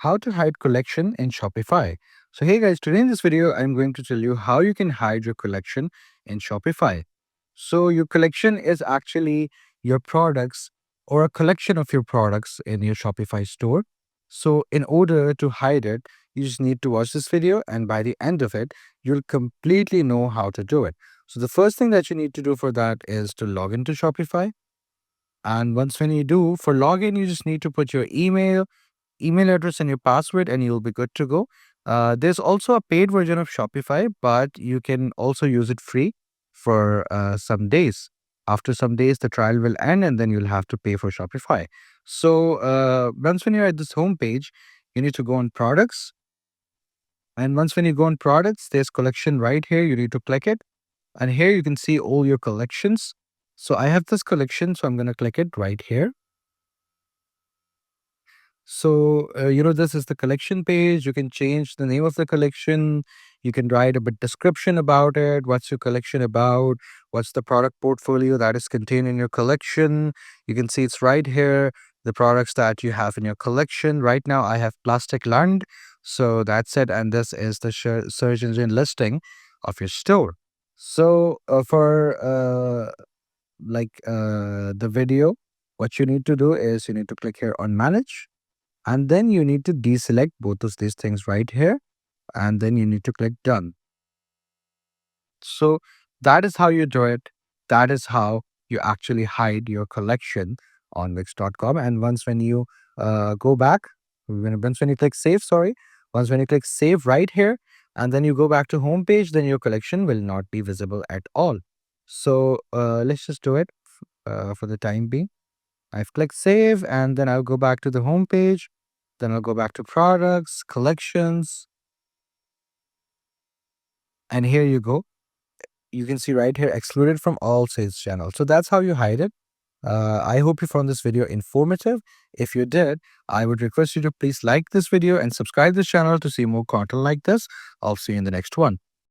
How to hide collection in Shopify. So hey guys, today in this video, I'm going to tell you how you can hide your collection in Shopify. So your collection is actually your products or a collection of your products in your Shopify store. So in order to hide it, you just need to watch this video, and by the end of it, you'll completely know how to do it. So the first thing that you need to do for that is to log into Shopify. And once when you do, for login, you just need to put your email address and your password, and you'll be good to go. There's also a paid version of Shopify, but you can also use it free for some days. After some days, the trial will end, and then you'll have to pay for Shopify. So once when you're at this home page, you need to go on products. And once when you go on products, there's collection right here. You need to click it. And here you can see all your collections. So I have this collection, so I'm going to click it right here. So, this is the collection page. You can change the name of the collection. You can write a bit description about it. What's your collection about? What's the product portfolio that is contained in your collection? You can see it's right here, the products that you have in your collection. Right now, I have Plastic Land. So that's it. And this is the search engine listing of your store. So, for the video, what you need to do is you need to click here on Manage, and then you need to deselect both of these things right here. And then you need to click done. So that is how you do it. That is how you actually hide your collection on Wix.com. And once when you go back, once when you click save, once when you click save right here, and then you go back to home page, then your collection will not be visible at all. So let's just do it for the time being. I've clicked save, and then I'll go back to the home page. Then I'll go back to products, collections, and here you go. You can see right here, excluded from all sales channels. So that's how you hide it. I hope you found this video informative. If you did, I would request you to please like this video and subscribe this channel to see more content like this. I'll see you in the next one.